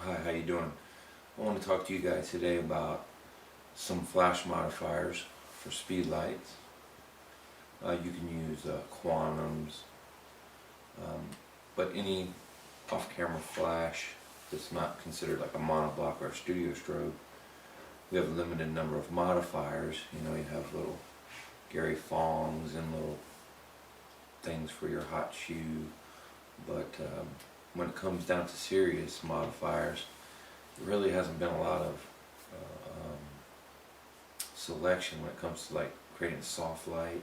Hi, how you doing? I want to talk to you guys today about some flash modifiers for speed lights. You can use quantums, but any off-camera flash that's not considered like a monoblock or a studio strobe. We have a limited number of modifiers. You know, you have little Gary Fongs and little things for your hot shoe, but when it comes down to serious modifiers, there really hasn't been a lot of selection when it comes to like creating soft light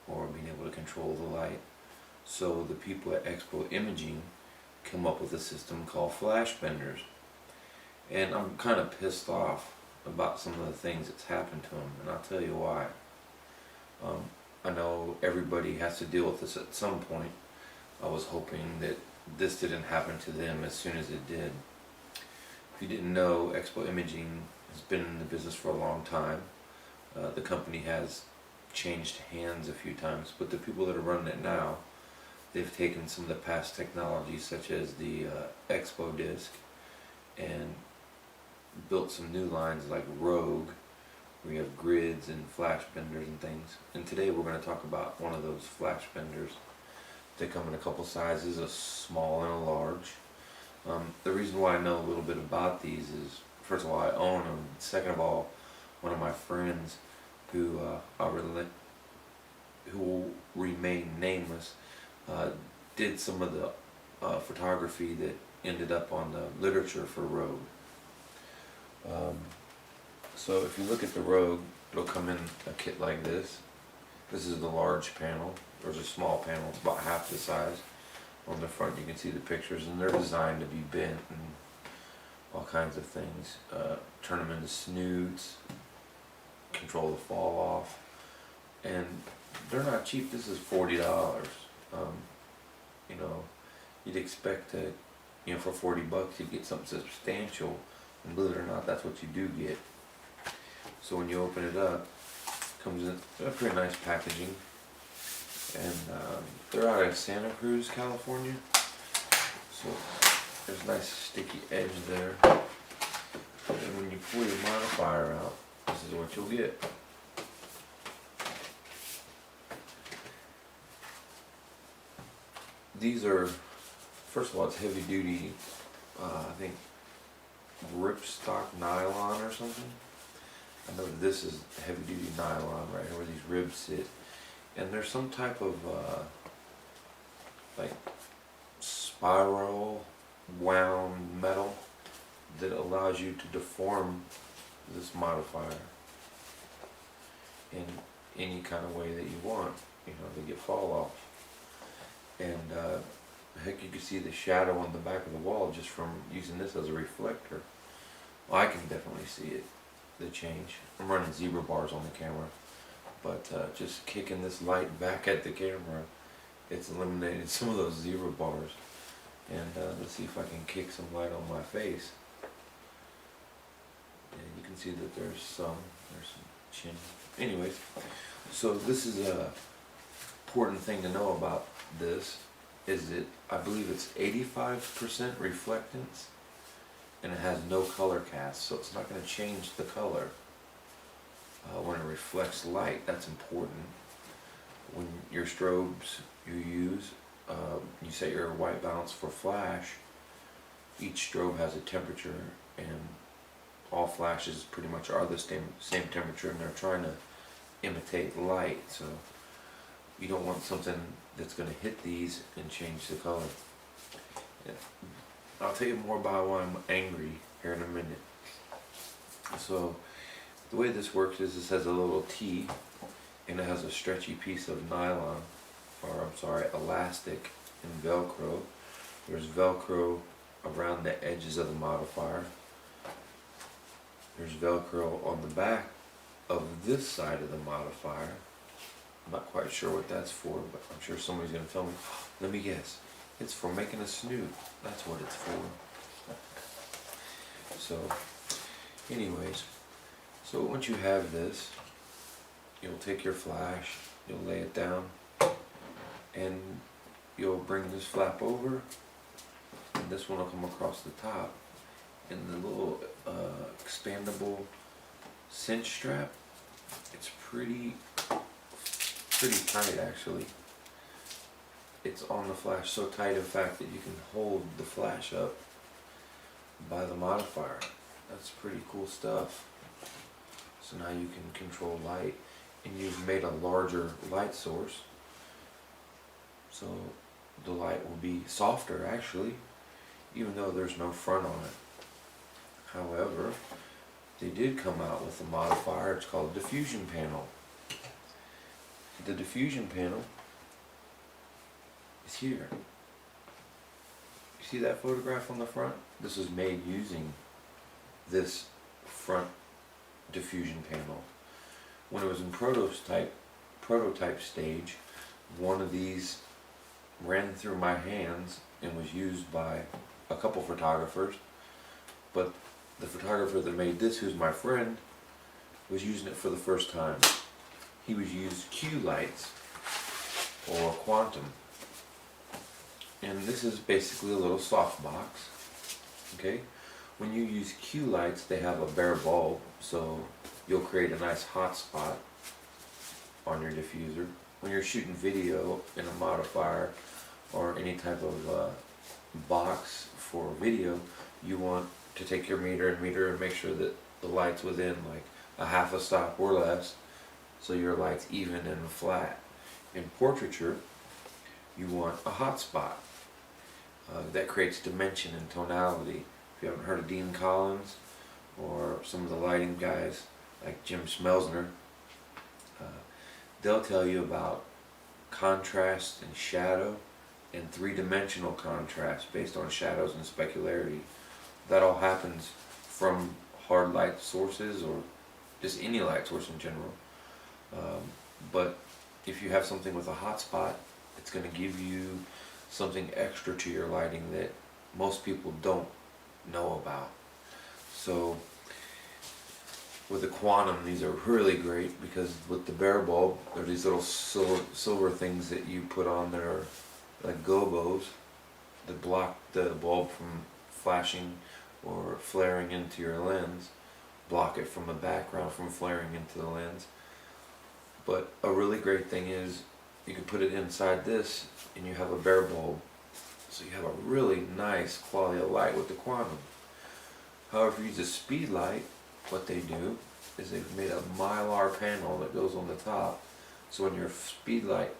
or being able to control the light. So the people at Expo Imaging come up with a system called flash benders, and I'm kind of pissed off about some of the things that's happened to them, and I'll tell you why. I know everybody has to deal with this at some point. I was hoping that this didn't happen to them as soon as it did. If you didn't know, Expo Imaging has been in the business for a long time. The company has changed hands a few times, but the people that are running it now, they've taken some of the past technologies such as the Expo disc and built some new lines like Rogue, where you have grids and flash benders and things. And today we're going to talk about one of those flash benders. They come in a couple sizes, a small and a large. The reason why I know a little bit about these is, first of all, I own them. Second of all, one of my friends who will remain nameless did some of the photography that ended up on the literature for Rogue. So if you look at the Rogue, it'll come in a kit like this. This is the large panel. There's a small panel, it's about half the size. On the front you can see the pictures, and they're designed to be bent and all kinds of things. Turn them into snoots, control the fall off, and they're not cheap. This is $40. You know, you'd expect to, you know, for 40 bucks you'd get something substantial, and believe it or not, that's what you do get. So when you open it up, it comes in a pretty nice packaging, and they're out of Santa Cruz, California. So there's a nice sticky edge there, and when you pull your modifier out, this is what you'll get. These are, first of all, it's heavy duty, I think ripstock nylon or something. I know that this is heavy duty nylon right here where these ribs sit, and there's some type of like spiral wound metal that allows you to deform this modifier in any kind of way that you want, you know, to get fall off. And heck, you can see the shadow on the back of the wall just from using this as a reflector. Well, I can definitely see it, the change. I'm running zebra bars on the camera, but just kicking this light back at the camera, it's eliminated some of those zebra bars. And let's see if I can kick some light on my face. And you can see that there's some chin. Anyways, so this is a important thing to know about this, is that I believe it's 85% reflectance, and it has no color cast, so it's not going to change the color when it reflects light. That's important. When your strobes you use, you set your white balance for flash. Each strobe has a temperature, and all flashes pretty much are the same temperature, and they're trying to imitate light. So you don't want something that's going to hit these and change the color. Yeah. I'll tell you more about why I'm angry here in a minute. So the way this works is this has a little T, and it has a stretchy piece of nylon, or I'm sorry, elastic and Velcro. There's Velcro around the edges of the modifier. There's Velcro on the back of this side of the modifier. I'm not quite sure what that's for, but I'm sure somebody's going to tell me. Let me guess. It's for making a snoot. That's what it's for. So, anyways, so once you have this, you'll take your flash, you'll lay it down, and you'll bring this flap over, and this one will come across the top, and the little expandable cinch strap, it's pretty tight actually. It's on the flash so tight in fact that you can hold the flash up by the modifier. That's pretty cool stuff. So now you can control light, and you've made a larger light source, so the light will be softer actually, even though there's no front on it. However, they did come out with a modifier. It's called a diffusion panel. The diffusion panel is here. You see that photograph on the front? This was made using this front diffusion panel. When it was in prototype stage, one of these ran through my hands and was used by a couple photographers, but the photographer that made this, who's my friend, was using it for the first time. He was using Q lights or quantum, and this is basically a little soft box. Okay, when you use Q lights, they have a bare bulb, so you'll create a nice hot spot on your diffuser. When you're shooting video in a modifier or any type of box for video, you want to take your meter and make sure that the light's within like a half a stop or less, so your light's even and flat. In portraiture, you want a hot spot that creates dimension and tonality. If you haven't heard of Dean Collins or some of the lighting guys like Jim Smelsner, they'll tell you about contrast and shadow and three-dimensional contrast based on shadows and specularity. That all happens from hard light sources or just any light source in general. But if you have something with a hot spot, it's going to give you something extra to your lighting that most people don't know about. So with the quantum, these are really great because with the bare bulb, there are these little silver things that you put on there, like gobos, that block the bulb from flashing or flaring into your lens, block it from the background from flaring into the lens. But a really great thing is you can put it inside this and you have a bare bulb, so you have a really nice quality of light with the quantum. However, if you use a speed light, what they do is they've made a mylar panel that goes on the top, so when your speed light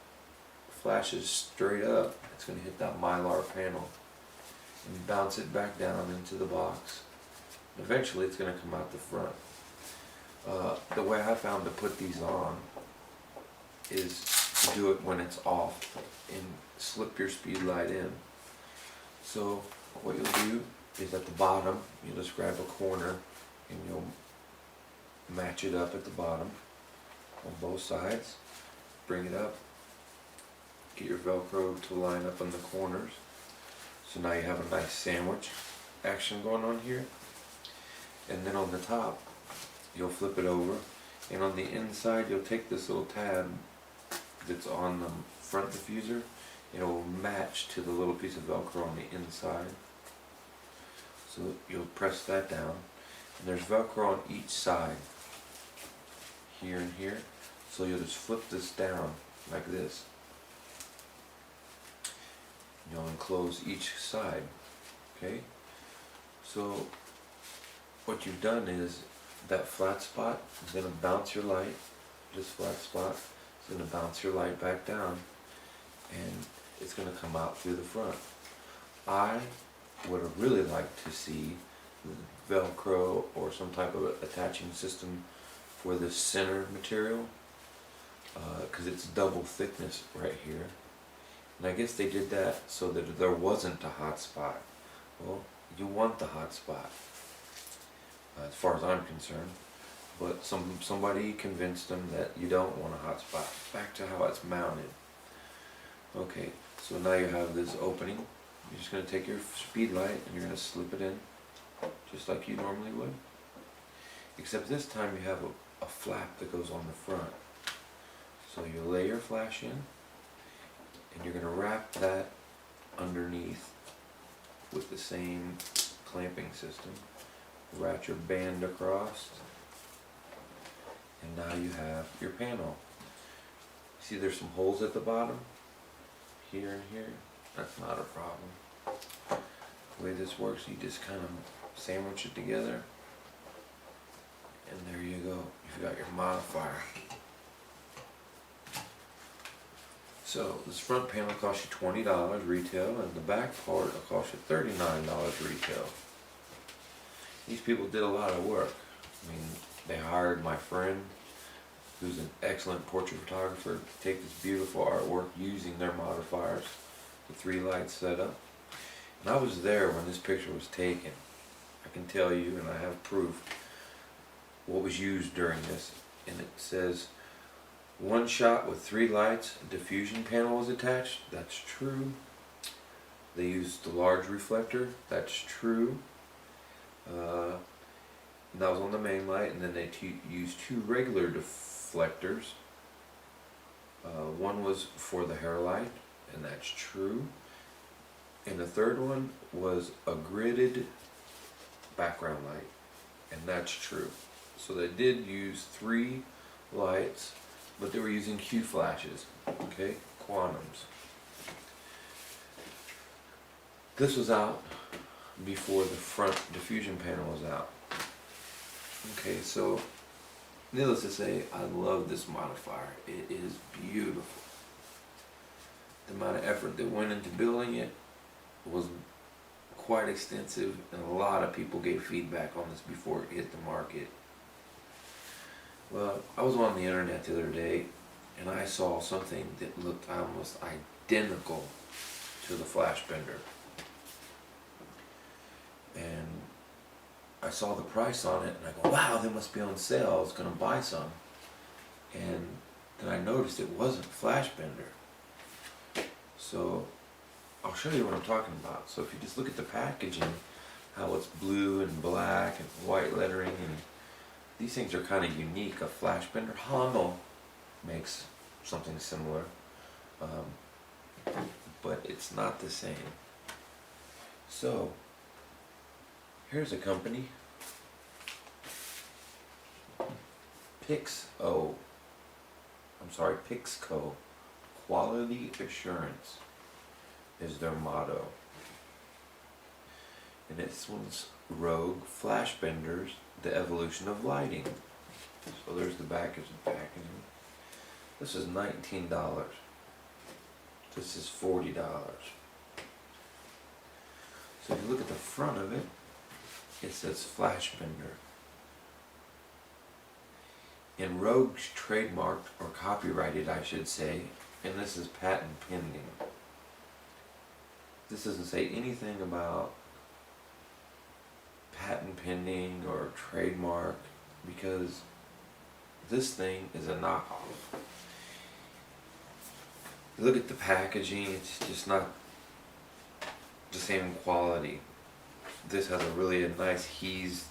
flashes straight up, it's going to hit that mylar panel and bounce it back down into the box. Eventually it's going to come out the front. The way I found to put these on is to do it when it's off and slip your speed light in. So what you'll do is at the bottom, you'll just grab a corner and you'll match it up at the bottom on both sides, bring it up, get your Velcro to line up on the corners. So now you have a nice sandwich action going on here. And then on the top, you'll flip it over, and on the inside you'll take this little tab that's on the front diffuser, and it will match to the little piece of Velcro on the inside. So you'll press that down, and there's Velcro on each side, here and here. So you'll just flip this down like this. You'll enclose each side. Okay? So what you've done is that flat spot is going to bounce your light, this flat spot is going to bounce your light back down, and it's going to come out through the front. I would have really liked to see Velcro or some type of attaching system for this center material, because it's double thickness right here. And I guess they did that so that there wasn't a hot spot. Well, you want the hot spot, as far as I'm concerned, but somebody convinced them that you don't want a hot spot. Back to how it's mounted. Okay, so now you have this opening. You're just going to take your speed light and you're going to slip it in, just like you normally would. Except this time you have a flap that goes on the front. So you lay your flash in, and you're going to wrap that underneath with the same clamping system. Wrap your band across, and now you have your panel. See, there's some holes at the bottom, here and here. That's not a problem. The way this works, you just kind of sandwich it together, and there you go. You've got your modifier. So this front panel costs you $20 retail, and the back part will cost you $39 retail. These people did a lot of work. I mean, they hired my friend, who's an excellent portrait photographer, to take this beautiful artwork using their modifiers, the 3 lights set up. And I was there when this picture was taken. I can tell you, and I have proof, what was used during this. And it says, one shot with 3 lights, a diffusion panel was attached. That's true. They used the large reflector. That's true. And that was on the main light, and then they used 2 regular deflectors. One was for the hair light, and that's true. And the third one was a gridded background light, and that's true. So they did use 3 lights, but they were using Q flashes, okay, quantums. This was out before the front diffusion panel was out. Okay, so needless to say, I love this modifier. It is beautiful. The amount of effort that went into building it was quite extensive, and a lot of people gave feedback on this before it hit the market. Well, I was on the internet the other day, and I saw something that looked almost identical to the flash bender. And I saw the price on it, and I go, wow, they must be on sale. I was going to buy some. And then I noticed it wasn't flash bender. So I'll show you what I'm talking about. So if you just look at the packaging, how it's blue and black and white lettering, and these things are kind of unique. A flash bender, Hommel makes something similar, but it's not the same. So here's a company, Pixco, Quality Assurance is their motto. And this one's Rogue Flash Benders, the Evolution of Lighting. So there's the back of the packaging. This is $19. This is $40. So if you look at the front of it, it says Flash Bender. And Rogue's trademarked, or copyrighted I should say, and this is patent pending. This doesn't say anything about patent pending or trademark, because this thing is a knockoff. You look at the packaging, it's just not the same quality. This has a really nice heized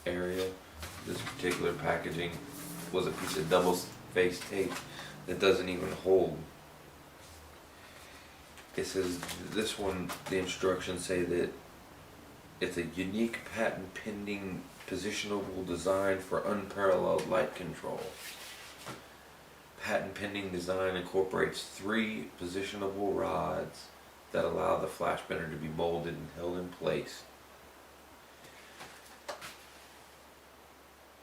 area. This particular packaging was a piece of double-faced tape that doesn't even hold. It says, this one, the instructions say that it's a unique patent pending positionable design for unparalleled light control. Patent pending design incorporates 3 positionable rods that allow the flash bender to be molded and held in place.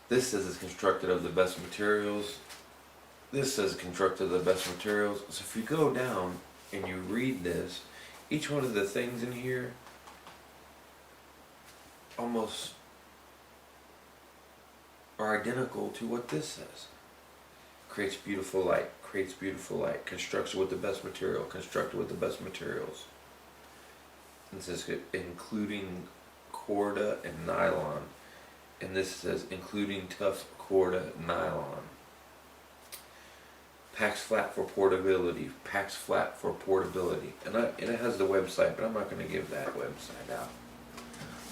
This says it's constructed of the best materials. This says constructed of the best materials. So if you go down and you read this, each one of the things in here almost are identical to what this says. Creates beautiful light, creates beautiful light, constructed with the best material, constructed with the best materials. And it says including corda and nylon. And this says including tough corda nylon. Packs flat for portability. Packs flat for portability. And it has the website, but I'm not going to give that website out.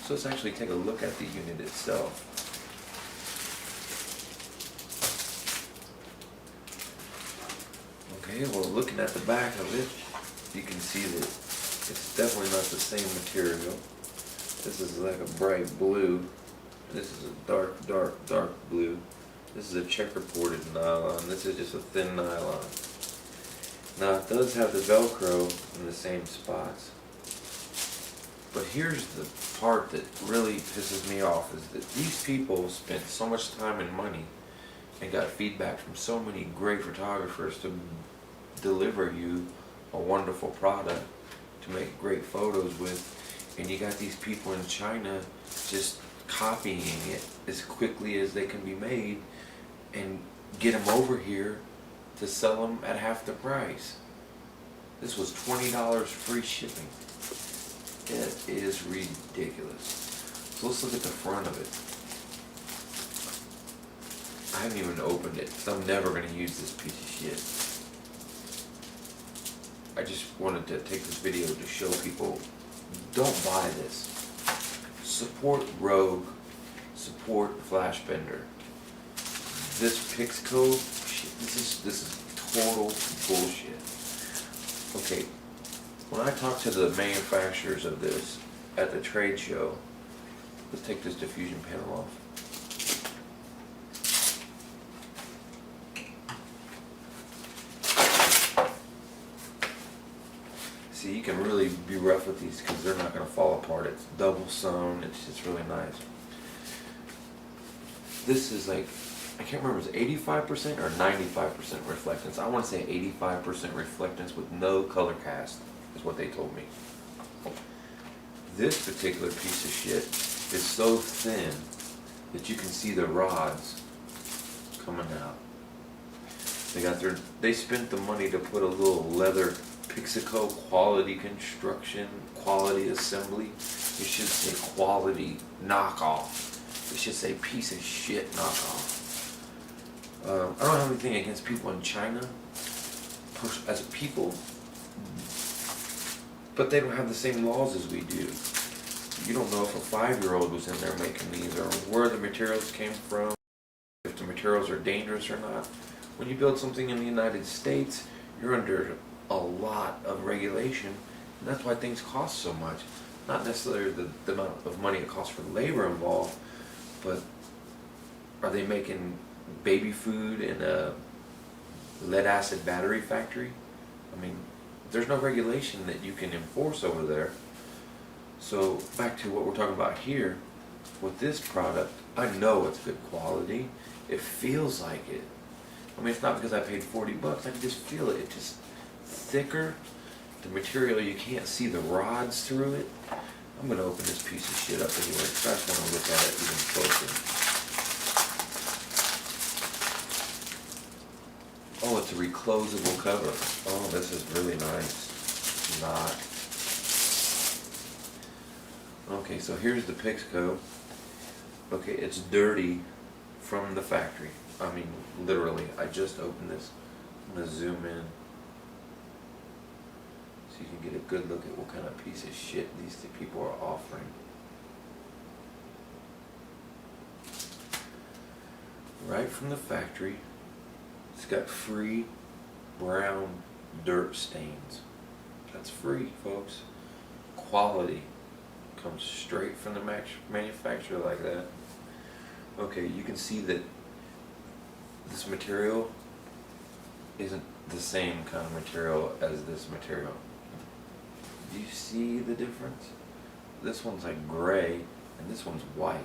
So let's actually take a look at the unit itself. Okay, well, looking at the back of it, you can see that it's definitely not the same material. This is like a bright blue. This is a dark blue. This is a checkerboarded nylon. This is just a thin nylon. Now it does have the Velcro in the same spots. But here's the part that really pisses me off, is that these people spent so much time and money and got feedback from so many great photographers to deliver you a wonderful product to make great photos with, and you got these people in China just copying it as quickly as they can be made and get them over here to sell them at half the price. This was $20 free shipping. It is ridiculous. So let's look at the front of it. I haven't even opened it because I'm never going to use this piece of shit. I just wanted to take this video to show people, don't buy this. Support Rogue, support Flash Bender. This Pixco, shit, this is total bullshit. Okay, when I talked to the manufacturers of this at the trade show, let's take this diffusion panel off. See, you can really be rough with these because they're not going to fall apart. It's double sewn. It's just really nice. This is like, I can't remember, it was 85% or 95% reflectance. I want to say 85% reflectance with no color cast is what they told me. This particular piece of shit is so thin that you can see the rods coming out. They spent the money to put a little leather Pixco quality construction, quality assembly. It should say quality knockoff. It should say piece of shit knockoff. I don't have anything against people in China as a people, but they don't have the same laws as we do. You don't know if a 5-year-old was in there making these, or where the materials came from, if the materials are dangerous or not. When you build something in the United States, you're under a lot of regulation, and that's why things cost so much. Not necessarily the amount of money it costs for labor involved, but are they making baby food in a lead acid battery factory? I mean, there's no regulation that you can enforce over there. So back to what we're talking about here, with this product, I know it's good quality. It feels like it. I mean, it's not because I paid 40 bucks, I can just feel it. It's just thicker. The material, you can't see the rods through it. I'm going to open this piece of shit up anyway, because I just want to look at it even closer. Oh, it's a reclosable cover. Oh, this is really nice. Not. Okay, so here's the Pixco. Okay, it's dirty from the factory. I mean, literally, I just opened this. I'm going to zoom in so you can get a good look at what kind of piece of shit these people are offering. Right from the factory, it's got free brown dirt stains. That's free, folks. Quality comes straight from the manufacturer like that. Okay, you can see that this material isn't the same kind of material as this material. Do you see the difference? This one's like gray and this one's white.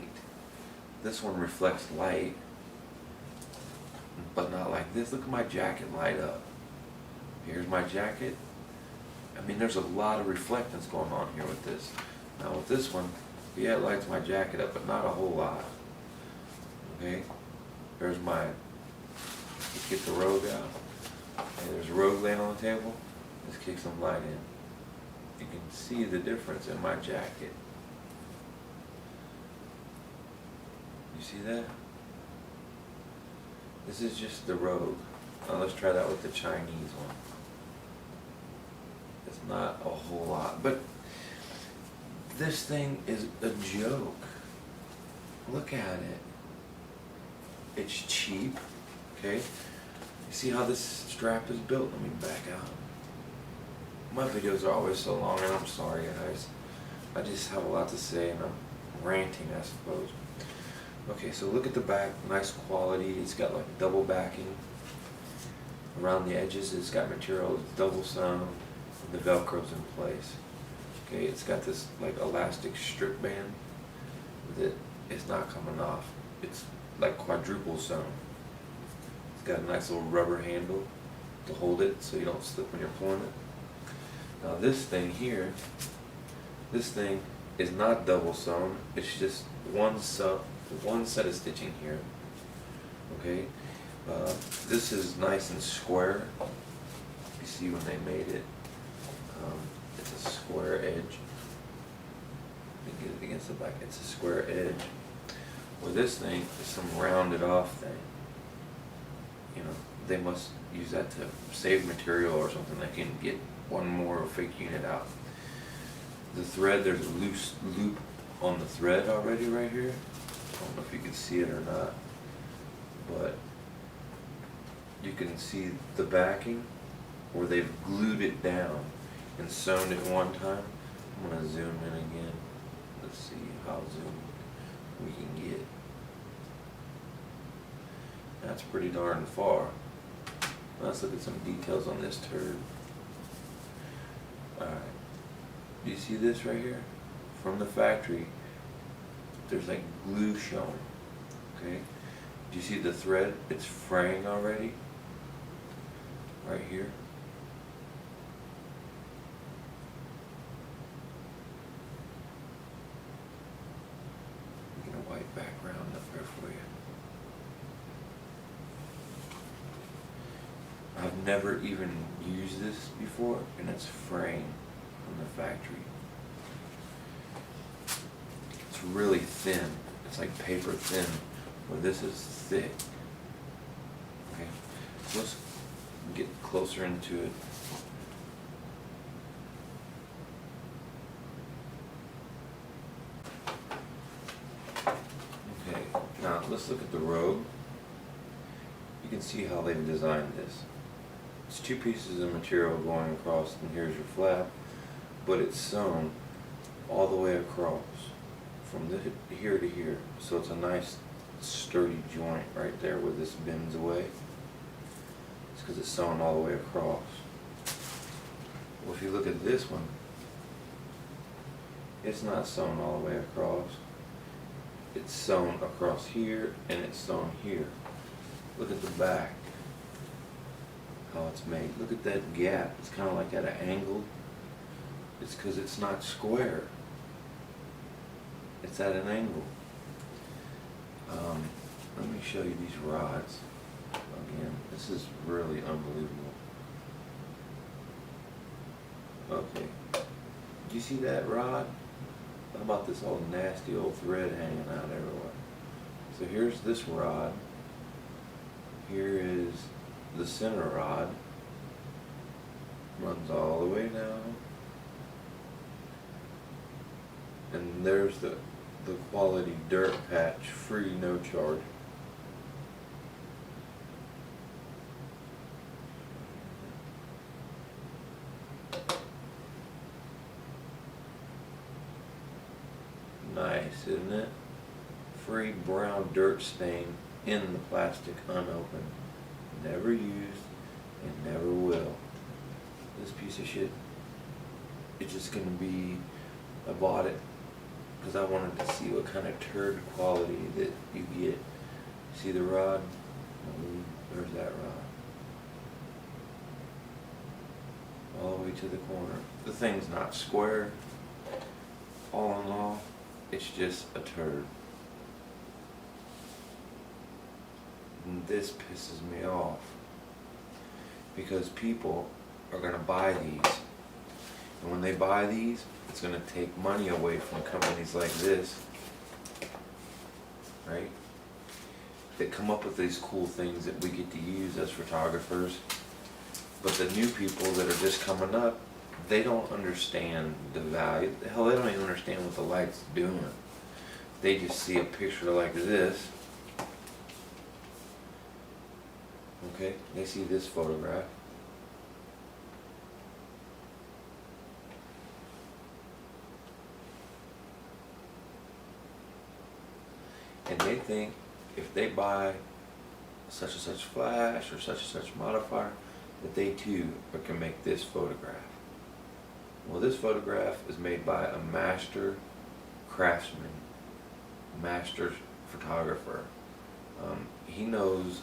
This one reflects light, but not like this. Look at my jacket light up. Here's my jacket. I mean, there's a lot of reflectance going on here with this. Now with this one, yeah, it lights my jacket up, but not a whole lot. Okay, there's my, let's get the Rogue out. Okay, there's a Rogue laying on the table. Let's kick some light in. You can see the difference in my jacket. You see that? This is just the Rogue. Now let's try that with the Chinese one. It's not a whole lot, but this thing is a joke. Look at it. It's cheap, okay? You see how this strap is built? Let me back out. My videos are always so long, and I'm sorry, guys. I just have a lot to say and I'm ranting, I suppose. Okay, so look at the back, nice quality. It's got like double backing. Around the edges it's got material, it's double sewn, the Velcro's in place. Okay, it's got this like elastic strip band that is not coming off. It's like quadruple sewn. It's got a nice little rubber handle to hold it so you don't slip when you're pulling it. Now this thing here, this thing is not double sewn. It's just one set of stitching here. Okay, this is nice and square. You see when they made it, it's a square edge. Let me get it against the back. It's a square edge. Well, this thing is some rounded off thing. You know, they must use that to save material or something. They can get one more fake unit out. The thread, there's a loose loop on the thread already right here. I don't know if you can see it or not, but you can see the backing where they've glued it down and sewn it one time. I'm going to zoom in again. Let's see how zoomed we can get. That's pretty darn far. Let's look at some details on this turd. Alright. Do you see this right here? From the factory, there's like glue showing. Okay? Do you see the thread? It's fraying already. Right here. Get a white background up there for you. I've never even used this before, and it's fraying from the factory. It's really thin. It's like paper thin, where this is thick. Okay, so let's get closer into it. Okay, now let's look at the robe. You can see how they've designed this. It's two pieces of material going across, and here's your flap, but it's sewn all the way across from here to here. So it's a nice sturdy joint right there where this bends away. It's because it's sewn all the way across. Well, if you look at this one, it's not sewn all the way across. It's sewn across here and it's sewn here. Look at the back. How it's made. Look at that gap. It's kind of like at an angle. It's because it's not square. It's at an angle. Let me show you these rods. Again, this is really unbelievable. Okay. Do you see that rod? How about this old nasty old thread hanging out everywhere? So here's this rod. Here is the center rod, runs all the way down, and there's the quality dirt patch, free, no charge. Nice, isn't it? Free brown dirt stain in the plastic, unopened. Never used and never will. This piece of shit, it's just gonna be, I bought it because I wanted to see what kind of turd quality that you get. See the rod? There's that rod. All the way to the corner. The thing's not square. All in all, it's just a turd. And this pisses me off because people are going to buy these, and when they buy these, it's going to take money away from companies like this, right, that come up with these cool things that we get to use as photographers. But the new people that are just coming up, they don't understand the value. Hell, they don't even understand what the light's doing. They just see a picture like this. Okay, they see this photograph. And they think if they buy such and such flash or such and such modifier, that they too can make this photograph. Well, this photograph is made by a master craftsman, master photographer. He knows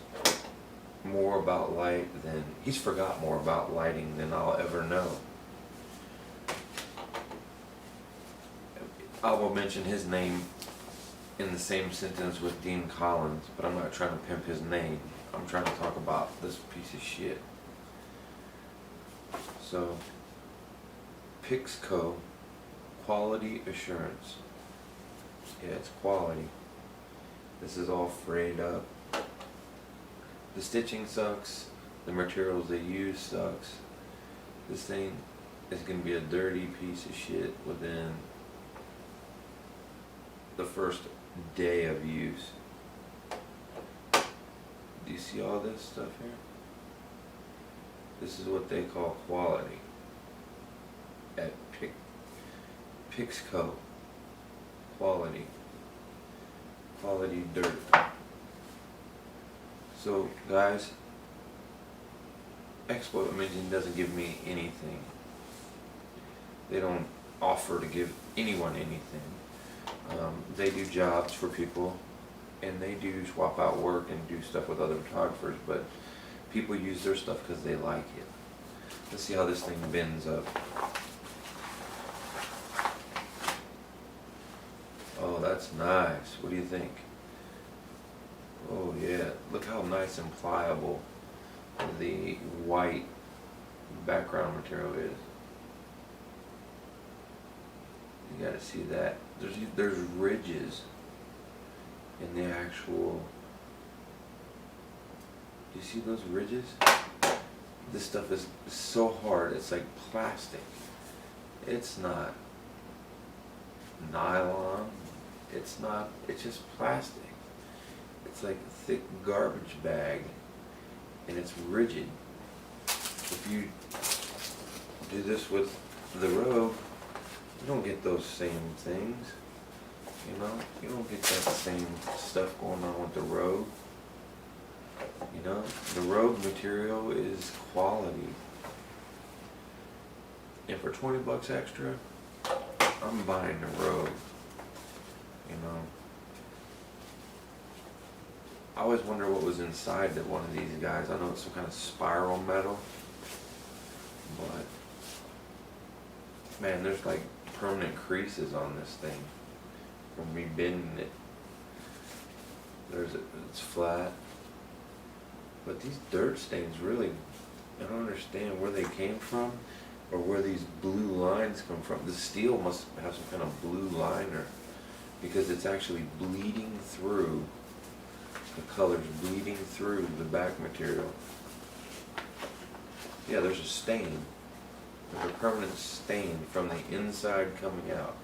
more about light than, he's forgot more about lighting than I'll ever know. I will mention his name in the same sentence with Dean Collins, but I'm not trying to pimp his name. I'm trying to talk about this piece of shit. So, Pixco, quality assurance. Yeah, it's quality. This is all frayed up. The stitching sucks. The materials they use sucks. This thing is going to be a dirty piece of shit within the first day of use. Do you see all this stuff here? This is what they call quality at Pixco. Quality dirt. So guys, Expo Imaging doesn't give me anything. They don't offer to give anyone anything. They do jobs for people, and they do swap out work and do stuff with other photographers, but people use their stuff because they like it. Let's see how this thing bends up. Oh, that's nice. What do you think? Oh yeah, look how nice and pliable the white background material is. You gotta see that. There's ridges in the actual. Do you see those ridges? This stuff is so hard, it's like plastic. It's not nylon. It's just plastic. It's like a thick garbage bag, and it's rigid. If you do this with the Rogue, you don't get those same things. You know, you don't get that same stuff going on with the Rogue. You know, the Rogue material is quality. And for 20 bucks extra, I'm buying the Rogue. You know, I always wonder what was inside that one of these guys. I know it's some kind of spiral metal, but man, there's like permanent creases on this thing from me bending it. It's flat, but these dirt stains really, I don't understand where they came from or where these blue lines come from. The steel must have some kind of blue liner, because it's actually bleeding through, the color's bleeding through the back material. Yeah, there's a stain. There's a permanent stain from the inside coming out.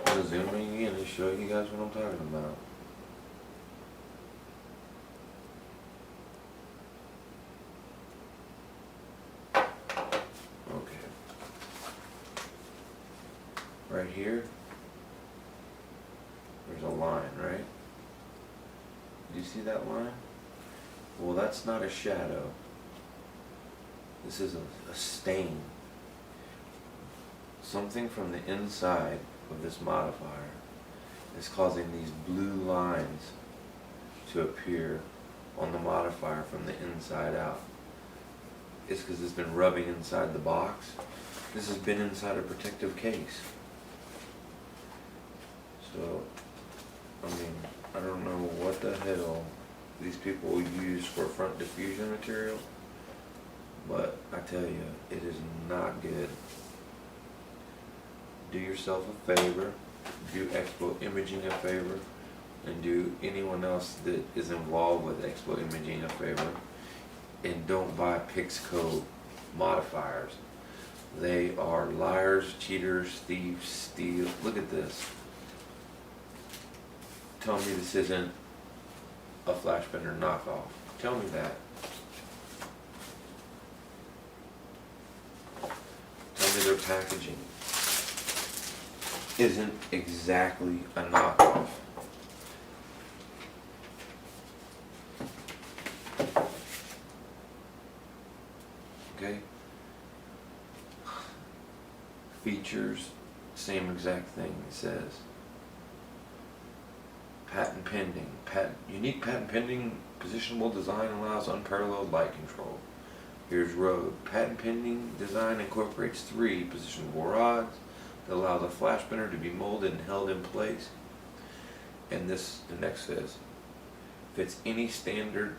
I'm going to zoom in again and show you guys what I'm talking about. Okay. Right here, there's a line, right? Do you see that line? Well, that's not a shadow. This is a stain. Something from the inside of this modifier is causing these blue lines to appear on the modifier from the inside out. It's because it's been rubbing inside the box. This has been inside a protective case. So, I mean, I don't know what the hell these people use for front diffusion material, but I tell you, it is not good. Do yourself a favor, do Expo Imaging a favor, and do anyone else that is involved with Expo Imaging a favor, and don't buy Pixco modifiers. They are liars, cheaters, thieves, steal. Look at this. Tell me this isn't a flash bender knockoff. Tell me that. Tell me their packaging isn't exactly a knockoff. features, same exact thing. It says patent pending. Unique patent pending positionable design allows unparalleled light control. Here's Rogue. Patent pending design incorporates 3 positionable rods that allow the flash bender to be molded and held in place. And the next says fits any standard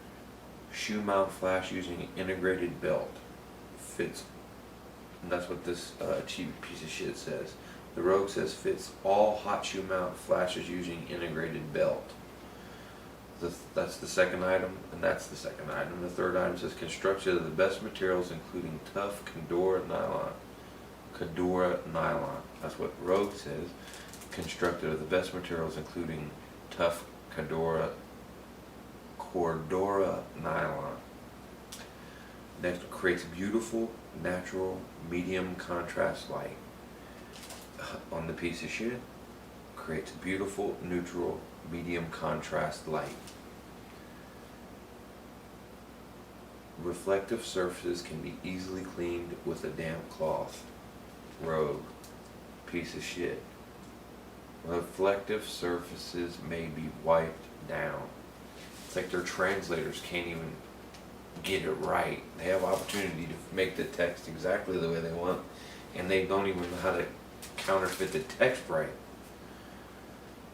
shoe mount flash using an integrated belt. Fits, and that's what this cheap piece of shit says. The Rogue says fits all hot shoe mount flashes using integrated belt. That's the second item, and that's the second item. The third item says constructed of the best materials including tough Cordura nylon. Cordura nylon. That's what Rogue says. Constructed of the best materials including tough Cordura nylon. Next, creates beautiful, natural, medium contrast light. On the piece of shit, creates beautiful, neutral, medium contrast light. Reflective surfaces can be easily cleaned with a damp cloth. Rogue. Piece of shit. Reflective surfaces may be wiped down. It's like their translators can't even get it right. They have opportunity to make the text exactly the way they want, and they don't even know how to counterfeit the text right.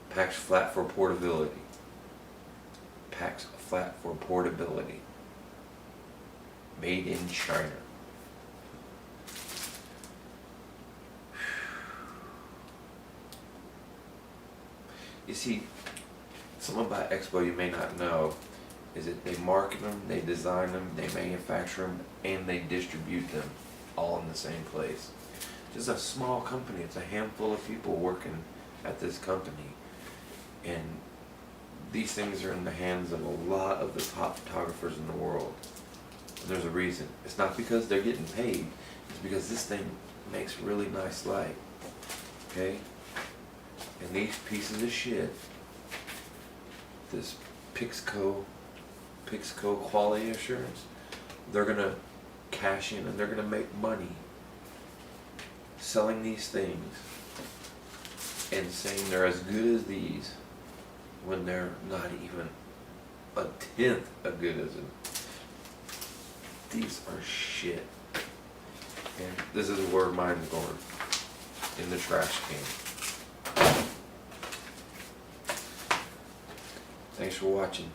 Packs flat for portability. Packs flat for portability. Made in China. You see, something about Expo you may not know is that they market them, they design them, they manufacture them, and they distribute them all in the same place. It's a small company. It's a handful of people working at this company. And these things are in the hands of a lot of the top photographers in the world. And there's a reason. It's not because they're getting paid. It's because this thing makes really nice light. Okay? And these pieces of shit, this Pixco quality assurance, they're gonna cash in and they're gonna make money selling these things and saying they're as good as these when they're not even a tenth as good as them. These are shit. And this is where mine's going. In the trash can. Thanks for watching.